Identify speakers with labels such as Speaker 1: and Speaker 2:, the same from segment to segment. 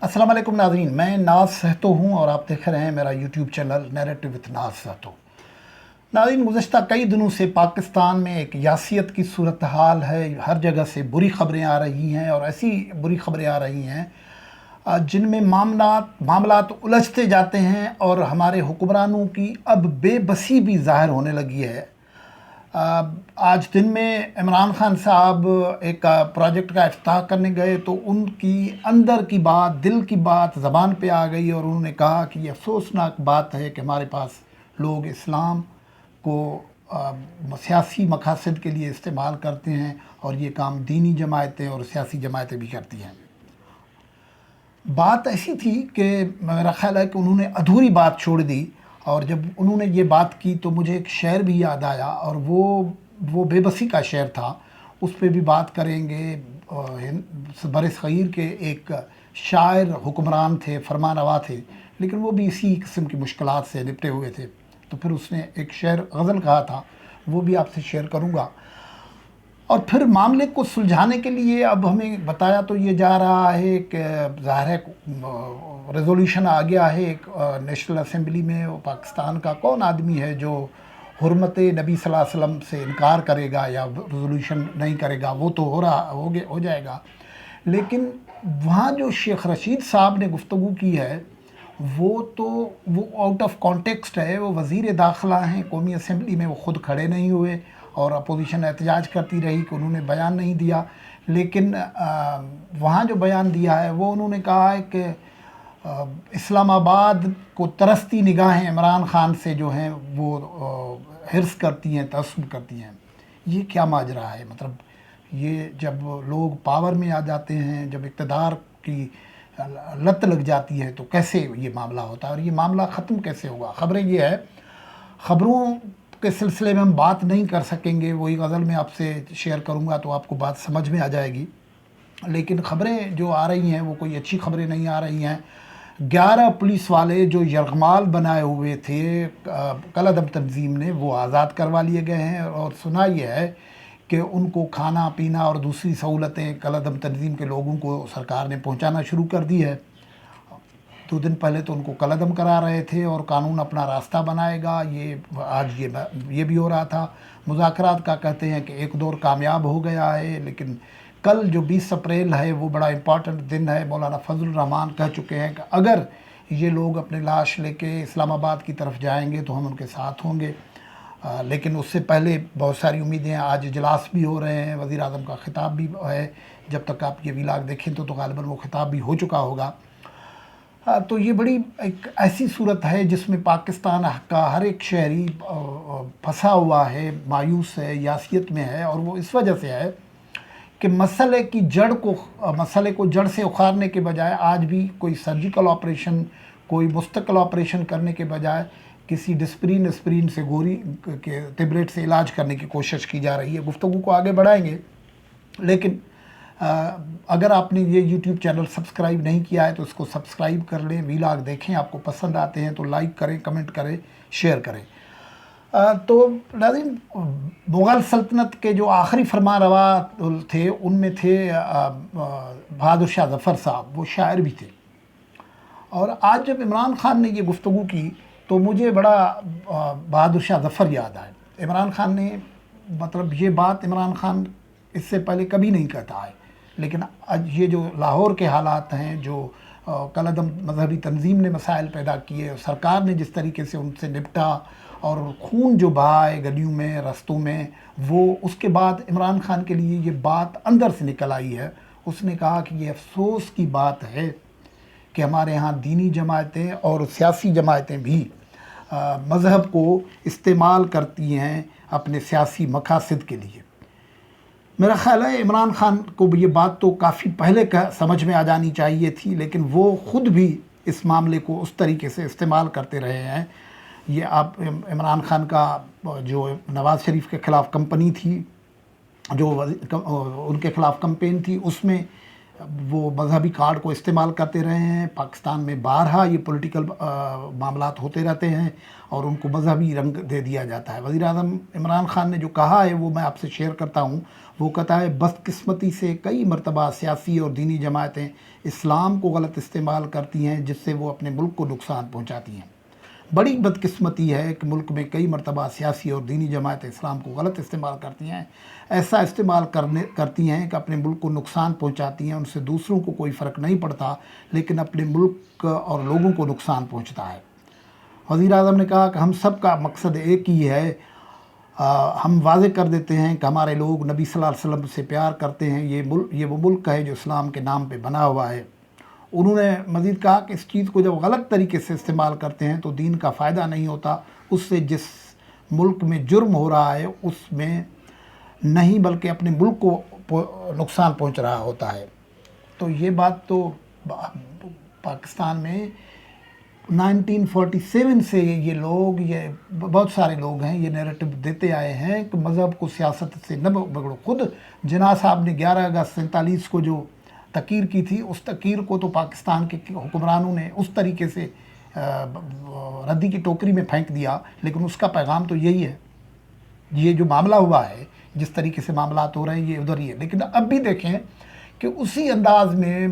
Speaker 1: अस्सलाम वालेकुम नाज़रीन, मैं नाज सहतो हूँ और आप देख रहे हैं मेरा यूट्यूब चैनल नैरेटिव विद नाज सहतो। नाज़रीन, गुज़श्ता कई दिनों से पाकिस्तान में एक यासियत की सूरत हाल है। हर जगह से बुरी ख़बरें आ रही हैं और ऐसी बुरी ख़बरें आ रही हैं जिनमें मामलात उलझते जाते हैं और हमारे हुक्मरानों की अब बेबसी भी ज़ाहिर होने लगी है। आज दिन में इमरान खान साहब एक प्रोजेक्ट का इफ्ताह करने गए तो उनकी अंदर की बात, दिल की बात ज़बान पे आ गई और उन्होंने कहा कि ये अफसोसनाक बात है कि हमारे पास लोग इस्लाम को सियासी मकासद के लिए इस्तेमाल करते हैं और ये काम दीनी जमायतें और सियासी जमायतें भी करती हैं। बात ऐसी थी कि मेरा ख़्याल है कि उन्होंने अधूरी बात छोड़ दी और जब उन्होंने ये बात की तो मुझे एक शेर भी याद आया और वो बेबसी का शेर था। उस पर भी बात करेंगे। बर-ए-सग़ीर के एक शायर हुक्मरान थे, फरमानवा थे, लेकिन वो भी इसी किस्म की मुश्किलात से निपटे हुए थे। तो फिर उसने एक शेर गज़ल कहा था, वो भी आपसे शेयर करूँगा। और फिर मामले को सुलझाने के लिए अब हमें बताया तो ये जा रहा है कि ज़ाहिर है रेजोल्यूशन आ गया है एक नेशनल असेंबली में। वो पाकिस्तान का कौन आदमी है जो हुर्मत नबी सल्लल्लाहु अलैहि वसल्लम से इनकार करेगा या रेजोल्यूशन नहीं करेगा। वो तो हो जाएगा। लेकिन वहाँ जो शेख रशीद साहब ने गुफ्तगू की है वो आउट ऑफ कॉन्टेक्स्ट है। वो वज़ीर दाखिला हैं, कौमी असेंबली में वो ख़ुद खड़े नहीं हुए और अपोजिशन एहतजाज करती रही कि उन्होंने बयान नहीं दिया। लेकिन वहाँ जो बयान दिया है वो उन्होंने कहा है कि इस्लामाबाद को तरसती निगाहें इमरान खान से जो हैं वो हिर्स करती हैं, तअस्सुब करती हैं। ये क्या माजरा है? मतलब ये जब लोग पावर में आ जाते हैं, जब इक़्तिदार की लत लग जाती है तो कैसे ये मामला होता है और ये मामला ख़त्म कैसे होगा? ख़बरें ये है, ख़बरों के सिलसिले में हम बात नहीं कर सकेंगे। वही गज़ल में आपसे शेयर करूंगा तो आपको बात समझ में आ जाएगी। लेकिन ख़बरें जो आ रही हैं वो कोई अच्छी ख़बरें नहीं आ रही हैं। 11 पुलिस वाले जो यरगमाल बनाए हुए थे कलअदम तंजीम ने, वो आज़ाद करवा लिए गए हैं और सुना ये है कि उनको खाना पीना और दूसरी सहूलतें कलअदम तंजीम के लोगों को सरकार ने पहुँचाना शुरू कर दी है। 2 दिन पहले तो उनको कलअदम करा रहे थे और कानून अपना रास्ता बनाएगा। ये आज ये भी हो रहा था। मुज़ाकरात का कहते हैं कि एक दौर कामयाब हो गया है, लेकिन कल जो 20 अप्रैल है वो बड़ा इम्पॉर्टेंट दिन है। मौलाना फजल रहमान कह चुके हैं कि अगर ये लोग अपनी लाश लेके इस्लामाबाद की तरफ जाएंगे तो हम उनके साथ होंगे। लेकिन उससे पहले बहुत सारी उम्मीदें हैं। आज इजलास भी हो रहे हैं, वज़ीर आज़म का ख़िताब भी है। जब तक आप ये व्लॉग देखें तो ग़ालिबन वो ख़िताब भी हो चुका होगा। तो ये बड़ी एक ऐसी सूरत है जिसमें पाकिस्तान का हर एक शहरी फंसा हुआ है, मायूस है, यासियत में है। और वो इस वजह से है कि मसले को जड़ से उखाड़ने के बजाय आज भी कोई सर्जिकल ऑपरेशन, कोई मुस्तकिल ऑपरेशन करने के बजाय किसी डिस्प्रीन से गोरी के टेबलेट से इलाज करने की कोशिश की जा रही है। गुफ्तगू को आगे बढ़ाएंगे, लेकिन अगर आपने ये YouTube चैनल सब्सक्राइब नहीं किया है तो इसको सब्सक्राइब कर लें, व्लॉग देखें। आपको पसंद आते हैं तो लाइक करें, कमेंट करें, शेयर करें। तो नाज़रीन, मुग़ल सल्तनत के जो आखिरी फरमानरवा थे उनमें थे बहादुर शाह ज़फ़र साहब। वो शायर भी थे। और आज जब इमरान खान ने ये गुफ्तगू की तो मुझे बड़ा बहादुर शाह ज़फ़र याद आए। इमरान खान ने, मतलब ये बात इमरान खान इससे पहले कभी नहीं कहता है, लेकिन आज ये जो लाहौर के हालात हैं, जो कलअदम मजहबी तंजीम ने मसाइल पैदा किए, सरकार ने जिस तरीके से उनसे निपटा और खून जो बहा है गलियों में, रस्तों में, वो उसके बाद इमरान खान के लिए ये बात अंदर से निकल आई है। उसने कहा कि ये अफसोस की बात है कि हमारे यहाँ दीनी जमायतें और सियासी जमायतें भी मज़हब को इस्तेमाल करती हैं अपने सियासी मकासद के लिए। मेरा ख़्याल है इमरान खान को ये बात तो काफ़ी पहले समझ में आ जानी चाहिए थी, लेकिन वो ख़ुद भी इस मामले को उस तरीके से इस्तेमाल करते रहे हैं। ये आप इमरान खान का जो नवाज़ शरीफ के ख़िलाफ़ कंपनी थी, जो उनके ख़िलाफ़ कंपेन थी, उसमें वो मजहबी कार्ड को इस्तेमाल करते रहे हैं। पाकिस्तान में बारहा ये पॉलिटिकल मामलात होते रहते हैं और उनको मजहबी रंग दे दिया जाता है। वज़ीर आज़म इमरान ख़ान ने जो कहा है वो मैं आपसे शेयर करता हूँ। वो कहता है, बदकिस्मती से कई मरतबा सियासी और दीनी जमातें इस्लाम को गलत इस्तेमाल करती हैं, जिससे वो अपने मुल्क को नुकसान पहुँचाती हैं। बड़ी बदकिस्मती है कि मुल्क में कई मरतबा सियासी और दीनी जमातें इस्लाम को गलत इस्तेमाल करती हैं, ऐसा इस्तेमाल करती हैं कि अपने मुल्क को नुकसान पहुंचाती हैं। उनसे दूसरों को कोई फ़र्क नहीं पड़ता, लेकिन अपने मुल्क और लोगों को नुकसान पहुंचता है। वज़ीर आज़म ने कहा कि हम सब का मकसद एक ही है। हम वाज़े कर देते हैं कि हमारे लोग नबी सल्लल्लाहु अलैहि वसल्लम से प्यार करते हैं। ये वो मुल्क है जो इस्लाम के नाम पे बना हुआ है। उन्होंने मज़ीद कहा कि इस चीज़ को जब गलत तरीके से इस्तेमाल करते हैं तो दीन का फ़ायदा नहीं होता, उससे जिस मुल्क में जुर्म हो रहा है उसमें नहीं बल्कि अपने मुल्क को नुकसान पहुंच रहा होता है। तो ये बात तो पाकिस्तान में 1947 से ये बहुत सारे लोग हैं ये नैरेटिव देते आए हैं कि मज़हब को सियासत से न पकड़ो। खुद जिन्ना साहब ने 11 अगस्त 47 को जो तकीर की थी, उस तकीर को तो पाकिस्तान के हुक्मरानों ने उस तरीके से रद्दी की टोकरी में फेंक दिया, लेकिन उसका पैगाम तो यही है। ये जो मामला हुआ है, जिस तरीके से मामलात हो रहे हैं, ये उधर ही है। लेकिन अब भी देखें कि उसी अंदाज में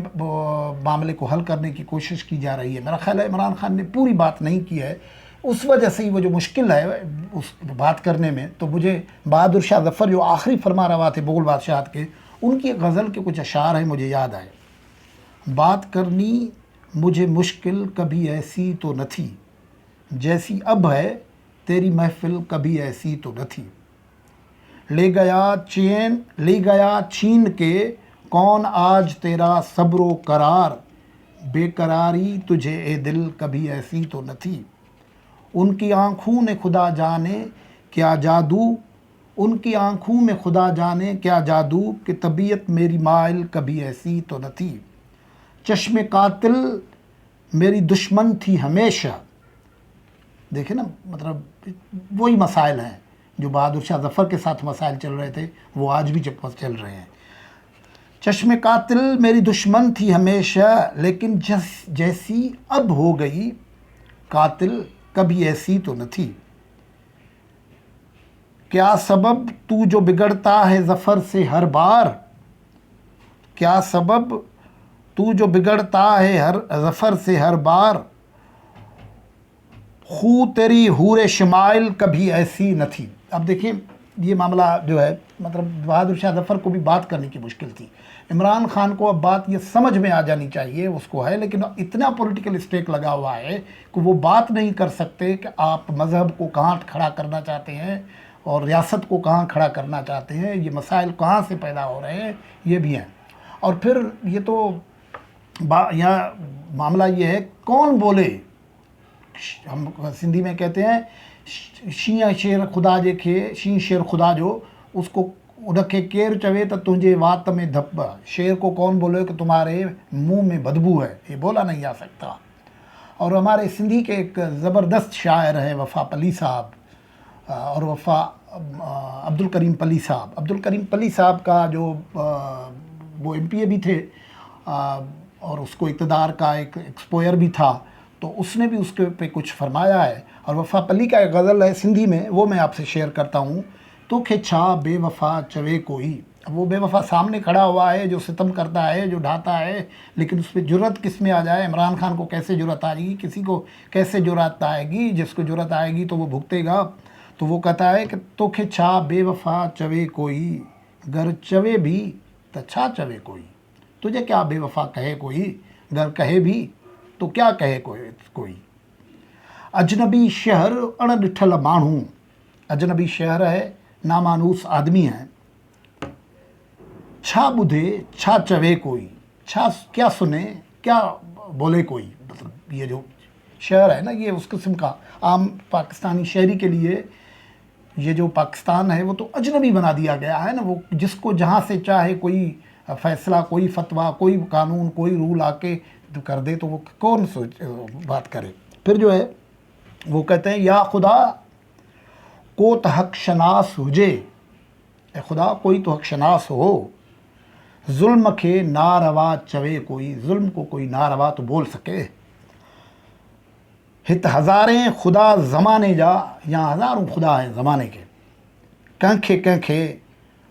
Speaker 1: मामले को हल करने की कोशिश की जा रही है। मेरा ख्याल है इमरान ख़ान ने पूरी बात नहीं की है, उस वजह से ही वो जो मुश्किल है उस बात करने में। तो मुझे बहादुर शाह ज़फ़र जो आखिरी फरमा रवा थे मुग़ल बादशाहत के, उनकी गज़ल के कुछ अशार हैं मुझे याद आए। बात करनी मुझे मुश्किल कभी ऐसी तो न थी, जैसी अब है तेरी महफ़िल कभी ऐसी तो न थी। ले गया छीन के कौन आज तेरा सब्रो करार, बेकरारी तुझे ए दिल कभी ऐसी तो न थी। उनकी आँखों ने खुदा जाने क्या जादू, उनकी आँखों में खुदा जाने क्या जादू, कि तबीयत मेरी माइल कभी ऐसी तो न थी। चश्मे कातिल मेरी दुश्मन थी हमेशा। देखे ना, मतलब वही मसाइल हैं जो बहादुर शाह ज़फ़र के साथ मसाइल चल रहे थे, वो आज भी चल रहे हैं। चश्मे कातिल मेरी दुश्मन थी हमेशा, लेकिन जैसी अब हो गई कातिल कभी ऐसी तो न थी। क्या सबब तू जो बिगड़ता है ज़फ़र से हर बार, क्या सबब तू जो बिगड़ता है ज़फ़र से हर बार, खू तेरी हूरे शमाइल कभी ऐसी न थी। अब देखिए ये मामला जो है, मतलब बहादुर शाह ज़फ़र को भी बात करने की मुश्किल थी। इमरान ख़ान को अब बात ये समझ में आ जानी चाहिए, उसको है, लेकिन इतना पॉलिटिकल स्टेक लगा हुआ है कि वो बात नहीं कर सकते कि आप मज़हब को कहाँ खड़ा करना चाहते हैं और रियासत को कहाँ खड़ा करना चाहते हैं, ये मसाइल कहाँ से पैदा हो रहे हैं, ये भी हैं। और फिर ये तो यहाँ मामला ये है, कौन बोले, हम सिंधी में कहते हैं शीं शेर खुदा जे खे, शीं शेर खुदा जो, उसको उनके केर चवे तो तुझे वात में धब्बा। शेर को कौन बोले कि तुम्हारे मुंह में बदबू है, ये बोला नहीं जा सकता। और हमारे सिंधी के एक ज़बरदस्त शायर हैं वफ़ा पली साहब, और वफ़ा अब्दुल करीम पली साहब। अब्दुल करीम पली साहब का जो वो MPA भी थे और उसको इक़्तिदार का एक एक्सपोयर भी था, तो उसने भी उसके पे कुछ फरमाया है। और वफ़ा पली का एक गज़ल है सिंधी में, वो मैं आपसे शेयर करता हूँ। तो खे छा बेवफ़ा चवे कोई। वो बेवफ़ा सामने खड़ा हुआ है जो सितम करता है, जो ढाता है, लेकिन उस पर जुर्रत किस में आ जाए। इमरान ख़ान को कैसे जुर्रत आएगी, किसी को कैसे जुर्रत आएगी, जिसको जुर्रत आएगी तो वो भुगतेगा। तो वो कहता है कि तो खे छा बेवफ़ा चवे कोई, गर चवे भी तो छा चवे कोई। तुझे क्या बेवफ़ा कहे कोई, गर कहे भी तो क्या कहे कोई। अजनबी शहर अण ॾिठल माण्हू, अजनबी शहर है, नामानूस आदमी है। छा ॿुधे छा चवे कोई, छा क्या सुने क्या बोले कोई। मतलब ये जो शहर है ना, ये उस किस्म का आम पाकिस्तानी शहरी के लिए ये जो पाकिस्तान है वो तो अजनबी बना दिया गया है ना। वो जिसको जहाँ से चाहे कोई फ़ैसला, कोई फतवा, कोई कानून, कोई रूल आके कर दे तो वो कौन बात करे। फिर जो है वो कहते हैं, या खुदा को तो हक शनास हुजे, ए खुदा कोई तो हक शनास हो, ظلم کے ناروا چوے کوئی، ظلم کو کوئی ناروا تو بول سکے، ہت ہزاریں خدا زمانے جا، یہاں ہزاروں خدا ہیں زمانے کے، کنکھے کنکھے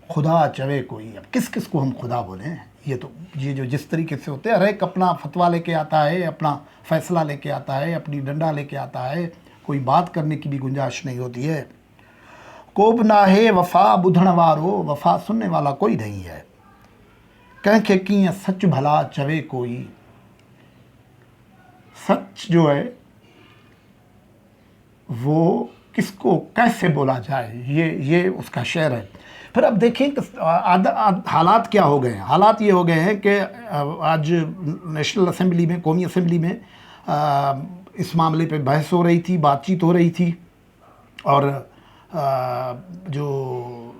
Speaker 1: خدا چوے کوئی، اب کس کس کو ہم خدا بولیں؟ یہ جو جس طریقے سے ہوتے ہیں، ہر ایک اپنا فتویٰ لے کے آتا ہے، اپنا فیصلہ لے کے آتا ہے، اپنی ڈنڈا لے کے آتا ہے، کوئی بات کرنے کی بھی گنجائش نہیں ہوتی ہے۔ کوب نہ ہے وفا بدھن وارو، وفا سننے والا کوئی نہیں ہے، کنکھے کییں سچ بھلا چوے کوئی، سچ جو ہے وہ کس کو کیسے بولا جائے، یہ اس کا شعر ہے۔ پھر اب دیکھیں کہ حالات کیا ہو گئے ہیں۔ حالات یہ ہو گئے ہیں کہ آج نیشنل اسمبلی میں، قومی اسمبلی میں اس معاملے پہ بحث ہو رہی تھی، بات چیت ہو رہی تھی، اور جو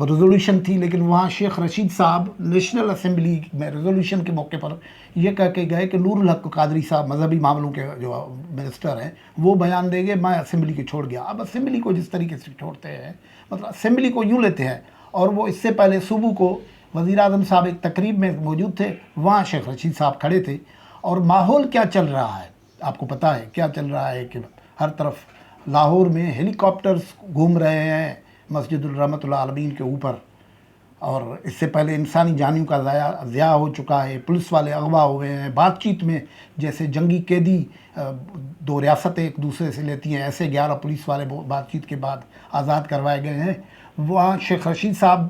Speaker 1: ریزولوشن تھی، لیکن وہاں شیخ رشید صاحب نیشنل اسمبلی میں ریزولوشن کے موقع پر یہ کہہ کے گئے کہ نور الحق قادری صاحب مذہبی معاملوں کے جو منسٹر ہیں وہ بیان دیں گے، میں اسمبلی کو چھوڑ گیا۔ اب اسمبلی کو جس طریقے سے چھوڑتے ہیں، مطلب اسمبلی کو یوں لیتے ہیں، اور وہ اس سے پہلے صبح کو وزیر اعظم صاحب ایک تقریب میں موجود تھے، وہاں شیخ رشید صاحب کھڑے تھے، اور ماحول کیا چل رہا ہے آپ کو پتہ ہے کیا چل رہا ہے کہ ہر طرف لاہور میں ہیلی کاپٹرز گھوم رہے ہیں مسجد الرحمت اللہ عالمین کے اوپر، اور اس سے پہلے انسانی جانوں کا ضیاع ہو چکا ہے، پولیس والے اغوا ہوئے ہیں، بات چیت میں جیسے جنگی قیدی دو ریاستیں ایک دوسرے سے لیتی ہیں، ایسے 11 پولیس والے بات چیت کے بعد آزاد کروائے گئے ہیں۔ وہاں شیخ رشید صاحب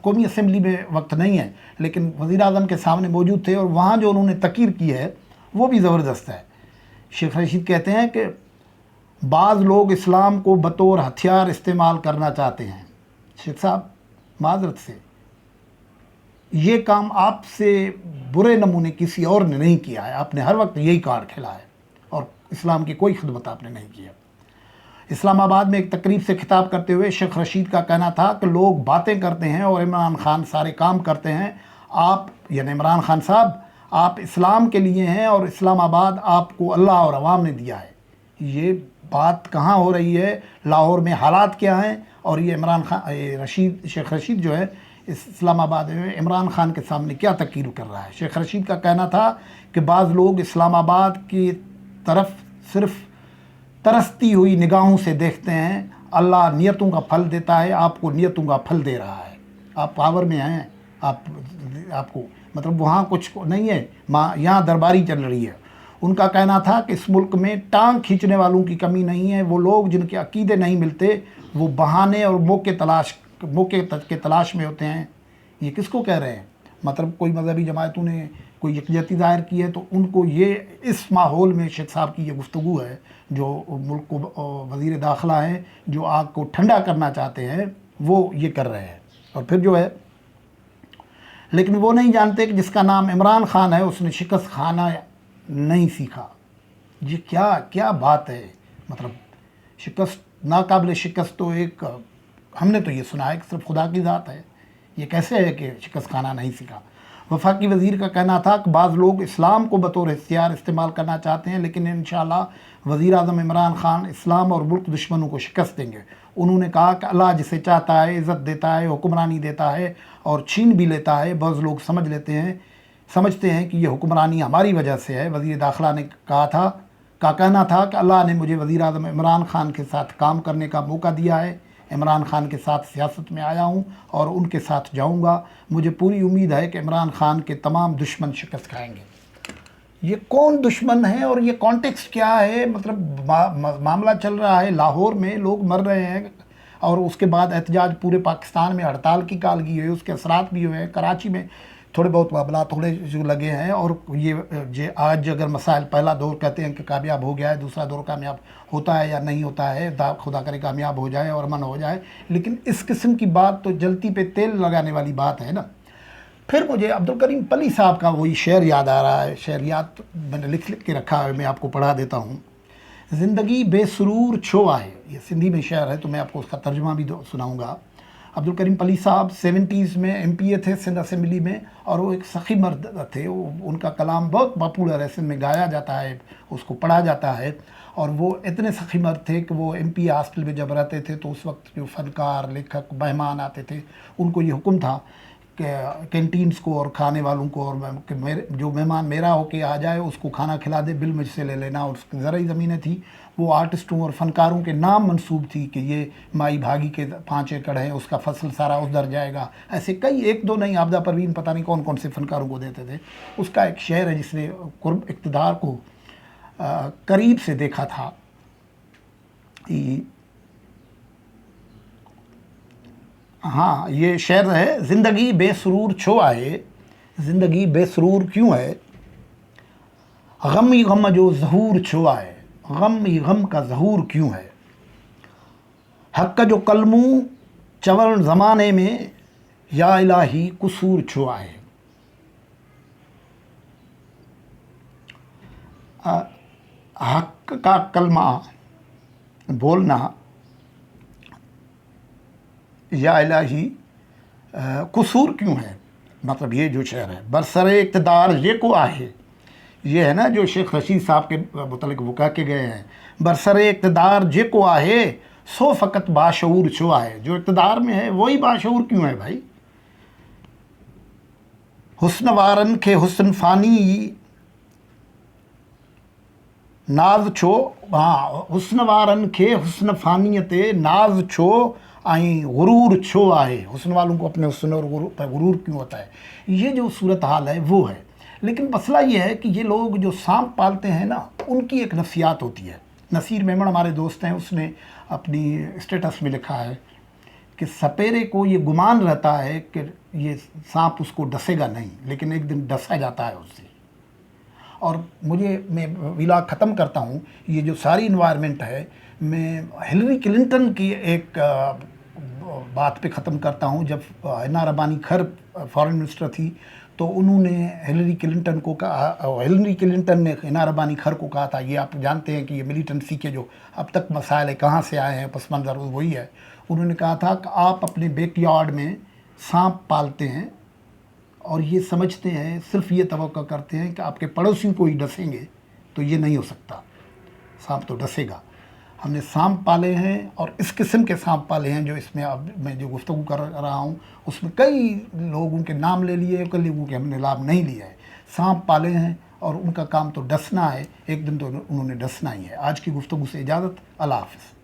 Speaker 1: قومی اسمبلی میں وقت نہیں ہے، لیکن وزیر اعظم کے سامنے موجود تھے، اور وہاں جو انہوں نے تقریر کی ہے وہ بھی زبردست ہے۔ شیخ رشید کہتے ہیں کہ بعض لوگ اسلام کو بطور ہتھیار استعمال کرنا چاہتے ہیں۔ شیخ صاحب معذرت سے، یہ کام آپ سے برے نمونے کسی اور نے نہیں کیا ہے، آپ نے ہر وقت یہی کارڈ کھیلا ہے، اور اسلام کی کوئی خدمت آپ نے نہیں کی ہے۔ اسلام آباد میں ایک تقریب سے خطاب کرتے ہوئے شیخ رشید کا کہنا تھا کہ لوگ باتیں کرتے ہیں اور عمران خان سارے کام کرتے ہیں، آپ یعنی عمران خان صاحب آپ اسلام کے لیے ہیں، اور اسلام آباد آپ کو اللہ اور عوام نے دیا ہے۔ یہ بات کہاں ہو رہی ہے، لاہور میں حالات کیا ہیں، اور یہ عمران خان شیخ رشید جو ہے اس اسلام آباد میں عمران خان کے سامنے کیا تقریر کر رہا ہے۔ شیخ رشید کا کہنا تھا کہ بعض لوگ اسلام آباد کی طرف صرف ترستی ہوئی نگاہوں سے دیکھتے ہیں، اللہ نیتوں کا پھل دیتا ہے، آپ کو نیتوں کا پھل دے رہا ہے، آپ پاور میں ہیں، آپ کو مطلب وہاں کچھ نہیں ہے، یہاں درباری چل رہی ہے۔ ان کا کہنا تھا کہ اس ملک میں ٹانگ کھینچنے والوں کی کمی نہیں ہے، وہ لوگ جن کے عقیدے نہیں ملتے وہ بہانے اور موقع کے تلاش میں ہوتے ہیں۔ یہ کس کو کہہ رہے ہیں؟ مطلب کوئی مذہبی جماعتوں نے کوئی یکجہتی ظاہر کی ہے، تو ان کو یہ اس ماحول میں شیخ صاحب کی یہ گفتگو ہے، جو ملک کو وزیر داخلہ ہیں جو آگ کو ٹھنڈا کرنا چاہتے ہیں، وہ یہ کر رہے ہیں۔ اور پھر جو ہے، لیکن وہ نہیں جانتے کہ جس کا نام عمران خان ہے اس نے شکست کھانا نہیں سیکھا۔ یہ کیا بات ہے، مطلب شکست، ناقابل شکست تو ایک ہم نے تو یہ سنا ہے کہ صرف خدا کی ذات ہے، یہ کیسے ہے کہ شکست کھانا نہیں سیکھا؟ وفاقی وزیر کا کہنا تھا کہ بعض لوگ اسلام کو بطور ہتھیار استعمال کرنا چاہتے ہیں، لیکن انشاءاللہ وزیر اعظم عمران خان اسلام اور ملک دشمنوں کو شکست دیں گے۔ انہوں نے کہا کہ اللہ جسے چاہتا ہے عزت دیتا ہے، حکمرانی دیتا ہے اور چھین بھی لیتا ہے۔ بعض لوگ سمجھتے ہیں کہ یہ حکمرانی ہماری وجہ سے ہے۔ وزیر داخلہ نے کہنا تھا کہ اللہ نے مجھے وزیر اعظم عمران خان کے ساتھ کام کرنے کا موقع دیا ہے، عمران خان کے ساتھ سیاست میں آیا ہوں اور ان کے ساتھ جاؤں گا، مجھے پوری امید ہے کہ عمران خان کے تمام دشمن شکست کھائیں گے۔ یہ کون دشمن ہے اور یہ کانٹیکسٹ کیا ہے؟ مطلب معاملہ چل رہا ہے لاہور میں، لوگ مر رہے ہیں، اور اس کے بعد احتجاج پورے پاکستان میں، ہڑتال کی کال کی ہوئی ہے، اس کے اثرات بھی ہوئے ہیں۔ کراچی میں تھوڑے بہت معاملات جو لگے ہیں، اور یہ آج اگر مسائل پہلا دور کہتے ہیں کہ کامیاب ہو گیا ہے، دوسرا دور کامیاب ہوتا ہے یا نہیں ہوتا ہے، خدا کرے کامیاب ہو جائے اور امن ہو جائے، لیکن اس قسم کی بات تو جلتی پہ تیل لگانے والی بات ہے نا۔ پھر مجھے عبدالکریم پلی صاحب کا وہی شعر یاد آ رہا ہے، شعریات میں نے لکھ کے رکھا ہے، میں آپ کو پڑھا دیتا ہوں۔ زندگی بے سرور چھو آئے، یہ سندھی میں شعر ہے تو میں آپ کو اس کا ترجمہ بھی سناؤں گا۔ عبدالکریم پلی صاحب 70s میں MP تھے سندھ اسمبلی میں، اور وہ ایک سخی مرد تھے، ان کا کلام بہت پاپولر ہے، سندھ میں گایا جاتا ہے، اس کو پڑھا جاتا ہے، اور وہ اتنے سخی مرد تھے کہ وہ MP ہاسٹل میں جب رہتے تھے تو اس وقت جو فنکار، لیکھک، مہمان آتے تھے ان کو یہ حکم تھا कैंटीन्स को और खाने वालों को, और कि जो मेहमान मेरा होके आ जाए उसको खाना खिला दे, बिल मुझसे ले लेना। और उसकी ज़रूरी ज़मीनें थी, वो आर्टिस्टों और फ़नकारों के नाम मंसूब थी कि ये माई भागी के 5 एकड़ हैं, उसका फसल सारा उधर जाएगा। ऐसे कई, एक दो नहीं, आबदा परवीन पता नहीं कौन कौन से फ़नकारों को देते थे। उसका एक शेर है जिसने कुर्ब इक़्तिदार को करीब से देखा था। हाँ, ये शेर है, ज़िंदगी बेसरूर छो आए, ज़िंदगी बेसरूर क्यों है, गम ही गम जो ज़हूर छो आए, गम ही गम का ज़हूर क्यों है, हक़ जो कलमू चवल ज़माने में, या इलाही कुसूर छो आए। हक़ का कलमा बोलना, या इलाही कसूर क्यों है, मतलब ये जो शेर है, बरसरे इक़्तिदार ये को आहे, ये है ना जो शेख रशीद साहब के मुतल्लिक़ वो कह के गए हैं, बरसरे इक़्तिदार ये को आहे, सो फ़कत बाशऊर छो आहे, जो इक़्तिदार में है वही बाशऊर क्यों है भाई। हुस्न वारन के हुस्न फ़ानी नाज छो, हाँ, हुस्न वारन के हुस्न फ़ानियते नाज छो आई गुरूर छो आए, हुस्न वालों को अपने हुस्न और गुरूर क्यों होता है। ये जो सूरत हाल है वो है। लेकिन मसला ये है कि ये लोग जो सांप पालते हैं ना, उनकी एक नफ्सियात होती है। नसीर मेमन हमारे दोस्त हैं, उसने अपनी स्टेटस में लिखा है कि सपेरे को ये गुमान रहता है कि ये सांप उसको डसेगा नहीं, लेकिन एक दिन डसा जाता है उससे। और मैं विला ख़त्म करता हूँ, ये जो सारी इन्वायरमेंट है, मैं हिलरी क्लिंटन की एक बात पे ख़त्म करता हूँ। जब हिना रबानी खर फॉरेन मिनिस्टर थी तो उन्होंने हिलरी क्लिंटन को कहा, हिलरी क्लिंटन ने हिना रबानी खर को कहा था, ये आप जानते हैं कि ये मिलिटेंसी के जो अब तक मसाइल है कहाँ से आए हैं, पस मंज़र वही है। उन्होंने कहा था कि आप अपने बैकयार्ड में सांप पालते हैं और ये समझते हैं, सिर्फ ये तवक्को करते हैं कि आपके पड़ोसियों को ही डसेंगे, तो ये नहीं हो सकता, सांप तो डसेगा। हमने सांप पाले हैं और इस किस्म के सांप पाले हैं जो इसमें अब मैं जो गुफ्तगू कर रहा हूँ उसमें कई लोगों के नाम ले लिए, कई लोगों के हमने लाभ नहीं लिया है। सांप पाले हैं और उनका काम तो डसना है, एक दिन तो उन्होंने डसना ही है। आज की गुफ्तगू से इजाज़त, अल्लाह हाफ़िज़।